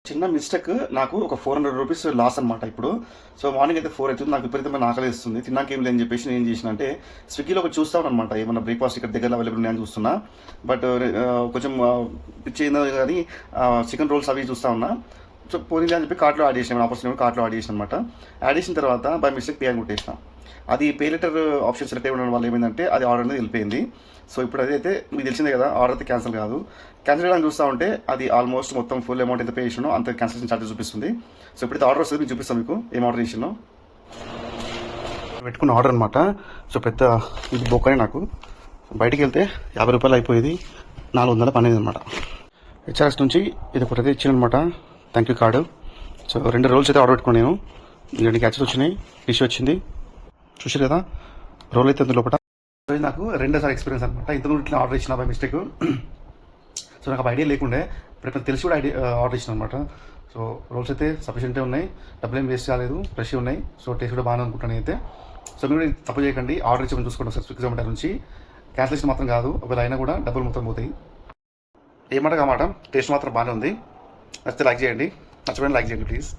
చిన్న మిస్టేక్ నాకు ఒక 400 రూపీస్ లాస్ అనమాట ఇప్పుడు. సో మార్నింగ్ అయితే 4 అవుతుంది. నాకు విపరీతమైన ఆకలిస్తుంది. తిన్నాక ఏం లేదని చెప్పేసి నేను ఏం చేసిన అంటే స్విగ్గీలో ఒకటి చూస్తాను అనమాట. ఏమన్నా బ్రేక్ఫాస్ట్ ఇక్కడ దగ్గర అవైలబుల్ ఉన్నాయని చూస్తున్నా. బట్ కొంచెం పిచ్చి అయిందో కానీ చికెన్ రోల్స్ అవి చూస్తా ఉన్నా. సో పోనీ అని చెప్పి కార్ట్లో యాడ్ చేసాను. ఆఫర్స్ కార్ట్లో యాడ్ చేసిన అనమాట. యాడ్ చేసిన తర్వాత బై మిస్టేక్ పే అని కొట్టేసిన. అది పే లెటర్ ఆప్షన్ సెలెక్ట్ అయ్యి ఉండడం వల్ల ఏమైందంటే అది ఆర్డర్ అనేది వెళ్ళిపోయింది. సో ఇప్పుడు అదైతే మీకు తెలిసిందే కదా, ఆర్డర్ అయితే క్యాన్సిల్ కాదు. క్యాన్సిల్ చేయడానికి చూస్తూ ఉంటే అది ఆల్మోస్ట్ మొత్తం ఫుల్ అమౌంట్ ఎంత పే చేసినో అంత క్యాన్సిలేషన్ ఛార్జెస్ చూపిస్తుంది. సో ఇప్పుడైతే ఆర్డర్ వస్తుంది, మీకు చూపిస్తాను మీకు ఏం ఆర్డర్ చేసినో. పెట్టుకున్న ఆర్డర్ అనమాట. సో పెద్ద ఇది బొక్కనే నాకు. బయటికి వెళ్తే 50 రూపాయలు అయిపోయేది, 412 అనమాట. హెచ్ఆర్ఎస్ నుంచి ఇది ఒకటి అయితే ఇచ్చిందనమాట, thank you card. So 2 rolls అయితే ఆర్డర్ పెట్టుకున్నాను నేను. 2 క్యాచెస్ వచ్చినాయి, ఫిష్ వచ్చింది, చూసారు కదా. రోల్ అయితే ఉంది లోపల. సో ఇది నాకు రెండోసారి ఎక్స్పీరియన్స్ అనమాట. ఇంతకుముందు ఇట్లా ఆర్డర్ ఇచ్చిన బై మిస్టేక్. సో నాకు ఐడియా లేకుండే, ఇప్పుడు తెలిసి కూడా ఆర్డర్ ఇచ్చిన అనమాట. సో రోల్స్ అయితే సఫిషియెంటే ఉన్నాయి, డబ్బులు ఏం వేస్ట్ కాలేదు, ఫ్రెష్ ఉన్నాయి. సో టేస్ట్ కూడా బాగానే అనుకుంటాను అయితే. సో మీరు కూడా తప్పు చేయకండి, ఆర్డర్ ఇచ్చి చూసుకోండి సార్. స్విగ్గీ జొమాటో నుంచి క్యాన్సిలేషన్ మాత్రం కాదు, ఒకవేళ అయినా కూడా డబ్బులు మొత్తం పోతాయి. ఏమాట కామాట టేస్ట్ మాత్రం బాగానే ఉంది. నచ్చితే లైక్ చేయండి, నచ్చబడి లైక్ చేయండి ప్లీజ్.